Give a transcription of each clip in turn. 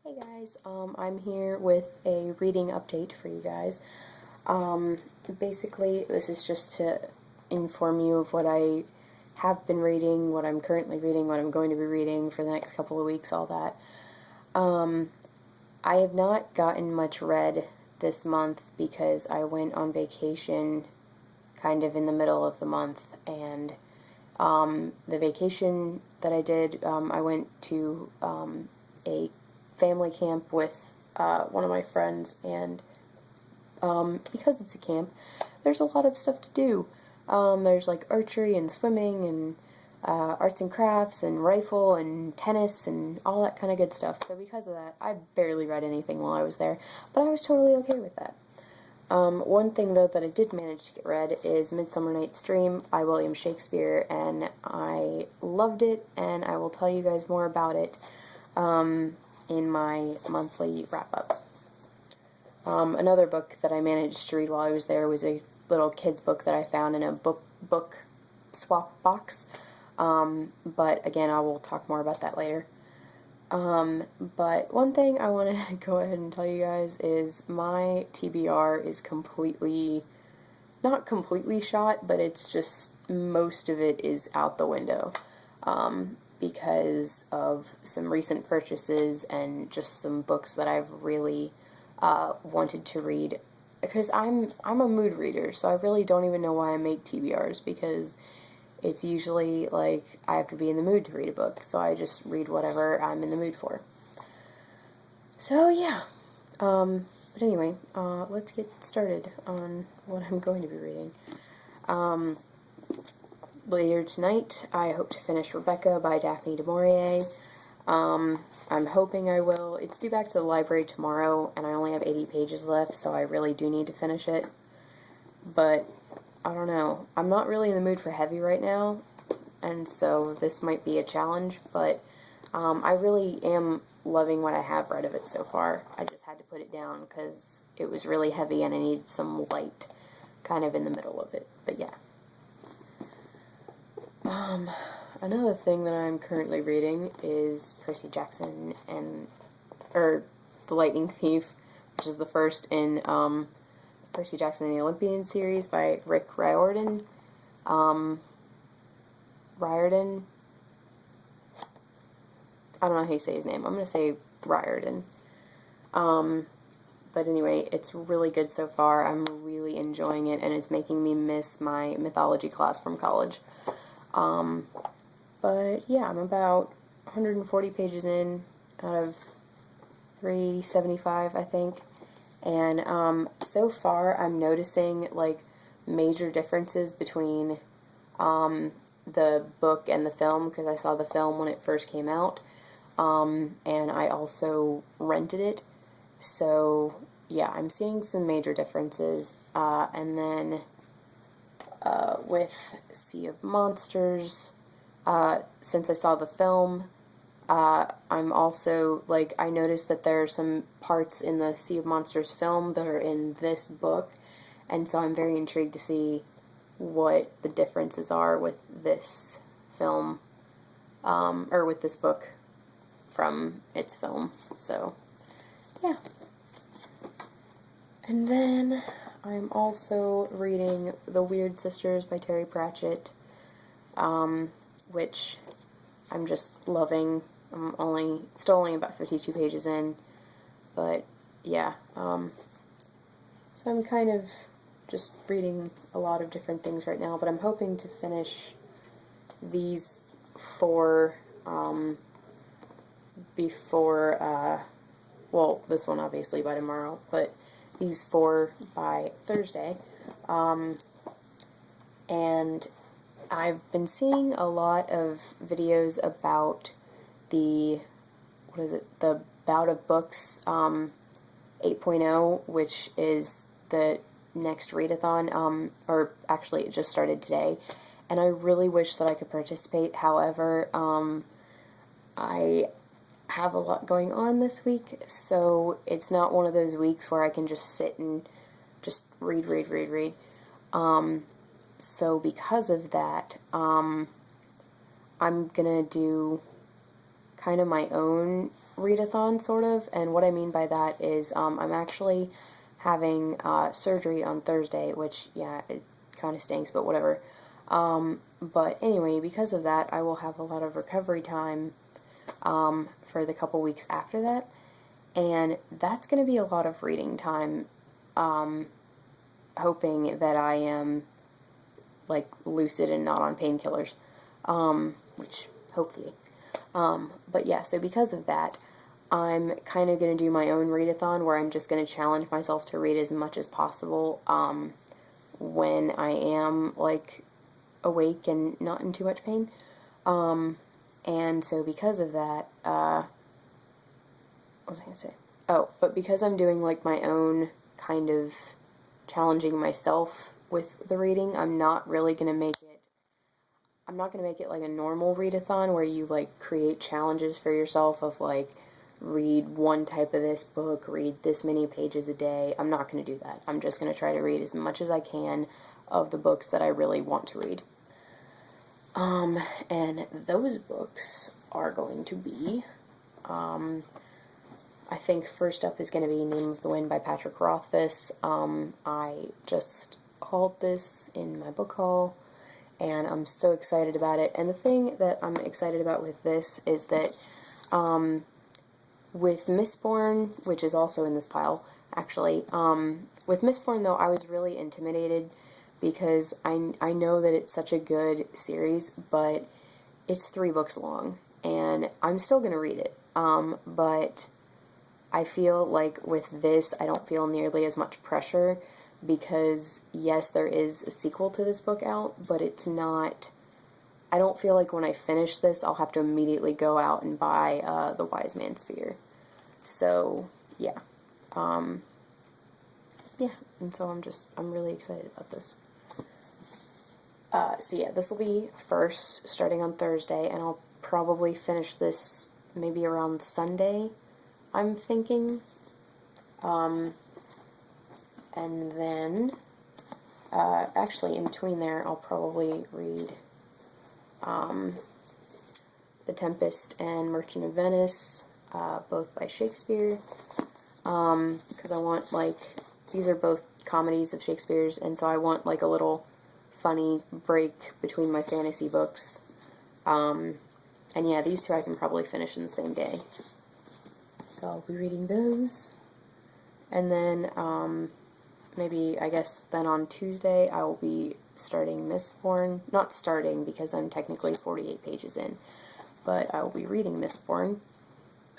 Hey guys, I'm here with a reading update for you guys. Um, Basically, this is just to inform you of what I have been reading, what I'm currently reading, what I'm going to be reading for the next couple of weeks, all that. I have not gotten much read this month because I went on vacation kind of in the middle of the month, and the vacation that I did, I went to a family camp with one of my friends, and because it's a camp, there's a lot of stuff to do. There's like archery and swimming and arts and crafts and rifle and tennis and all that kind of good stuff. So because of that, I barely read anything while I was there, but I was totally okay with that. One thing, though, that I did manage to get read is Midsummer Night's Dream by William Shakespeare, and I loved it, and I will tell you guys more about it in my monthly wrap-up. Another book that I managed to read while I was there was a little kid's book that I found in a book swap box, but again, I will talk more about that later. But one thing I want to go ahead and tell you guys is my TBR is not completely shot, but it's just most of it is out the window because of some recent purchases and just some books that I've really wanted to read. Because I'm a mood reader, so I really don't even know why I make TBRs, because it's usually like I have to be in the mood to read a book, so I just read whatever I'm in the mood for. So yeah, but anyway, let's get started on what I'm going to be reading. Later tonight, I hope to finish Rebecca by Daphne du Maurier. I'm hoping I will. It's due back to the library tomorrow, and I only have 80 pages left, so I really do need to finish it. But I don't know. I'm not really in the mood for heavy right now, and so this might be a challenge, but I really am loving what I have read of it so far. I just had to put it down because it was really heavy and I needed some light kind of in the middle of it. But yeah. Another thing that I'm currently reading is Percy Jackson or The Lightning Thief, which is the first in Percy Jackson and the Olympian series by Rick Riordan. Riordan? I don't know how you say his name. I'm going to say Riordan. But anyway, it's really good so far. I'm really enjoying it, and it's making me miss my mythology class from college. But yeah, I'm about 140 pages in out of 375, I think. And so far, I'm noticing like major differences between the book and the film, because I saw the film when it first came out, and I also rented it. So yeah, I'm seeing some major differences. And then with Sea of Monsters, since I saw the film, I'm also, like, I noticed that there are some parts in the Sea of Monsters film that are in this book, and so I'm very intrigued to see what the differences are with this film, or with this book from its film. So, yeah. And then I'm also reading The Weird Sisters by Terry Pratchett, which I'm just loving. I'm still only about 52 pages in, but yeah, so I'm kind of just reading a lot of different things right now, but I'm hoping to finish these four, before, well, this one obviously by tomorrow, but these four by Thursday, and I've been seeing a lot of videos about the Bout of Books 8.0, which is the next readathon, or actually it just started today, and I really wish that I could participate. However, I have a lot going on this week, so it's not one of those weeks where I can just sit and just read. So because of that, I'm gonna do kind of my own readathon, sort of, and what I mean by that is I'm actually having surgery on Thursday, which, yeah, it kind of stinks, but whatever. But anyway, because of that, I will have a lot of recovery time for the couple weeks after that, and that's going to be a lot of reading time, hoping that I am, like, lucid and not on painkillers, which, hopefully. But yeah, so because of that, I'm kind of going to do my own readathon, where I'm just going to challenge myself to read as much as possible, when I am, like, awake and not in too much pain. And so because of that, what was I going to say? Oh, but because I'm doing, like, my own kind of challenging myself with the reading, I'm not going to make it like a normal readathon where you, like, create challenges for yourself of, like, read one type of this book, read this many pages a day. I'm not going to do that. I'm just going to try to read as much as I can of the books that I really want to read. And those books are going to be, I think first up is going to be Name of the Wind by Patrick Rothfuss. I just hauled this in my book haul, and I'm so excited about it. And the thing that I'm excited about with this is that, with Mistborn, which is also in this pile, actually, with Mistborn, though, I was really intimidated because I know that it's such a good series, but it's 3 books long, and I'm still going to read it, but I feel like with this, I don't feel nearly as much pressure, because, yes, there is a sequel to this book out, but it's not, I don't feel like when I finish this, I'll have to immediately go out and buy The Wise Man's Fear. So, yeah. Yeah, and so I'm really excited about this. So yeah, this will be first, starting on Thursday, and I'll probably finish this maybe around Sunday, I'm thinking. And then, actually, in between there, I'll probably read, The Tempest and Merchant of Venice, both by Shakespeare, because I want, like, these are both comedies of Shakespeare's, and so I want, like, a little funny break between my fantasy books. And yeah, these 2 I can probably finish in the same day. So I'll be reading those. And then, maybe, I guess, then on Tuesday, I will be starting Mistborn. Not starting, because I'm technically 48 pages in. But I will be reading Mistborn,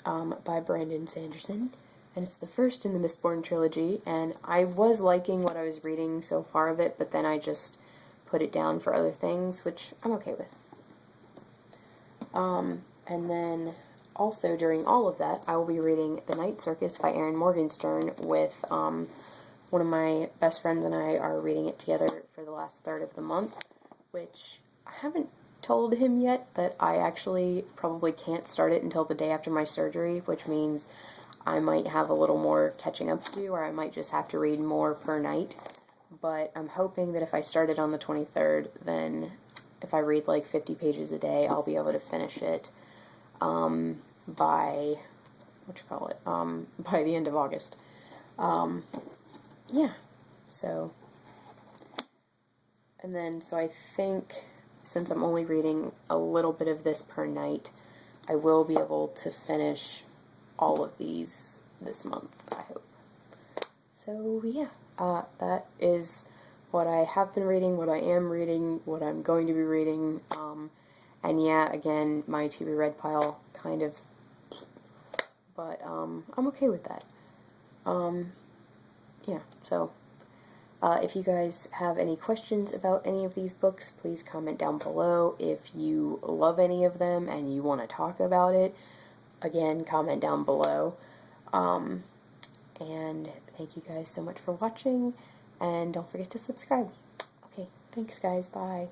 by Brandon Sanderson. And it's the first in the Mistborn trilogy, and I was liking what I was reading so far of it, but then I just put it down for other things, which I'm okay with. And then also during all of that, I will be reading The Night Circus by Erin Morgenstern with one of my best friends and I are reading it together for the last third of the month, which I haven't told him yet that I actually probably can't start it until the day after my surgery, which means I might have a little more catching up to do, or I might just have to read more per night. But I'm hoping that if I start it on the 23rd, then if I read like 50 pages a day, I'll be able to finish it by, by the end of August. Yeah, so, and then, so I think, since I'm only reading a little bit of this per night, I will be able to finish all of these this month, I hope. So, yeah, that is what I have been reading, what I am reading, what I'm going to be reading, and yeah, again, my to be read pile, kind of, but, I'm okay with that. Yeah, so, if you guys have any questions about any of these books, please comment down below. If you love any of them and you want to talk about it, again, comment down below. And thank you guys so much for watching, and don't forget to subscribe. Okay, thanks guys, bye.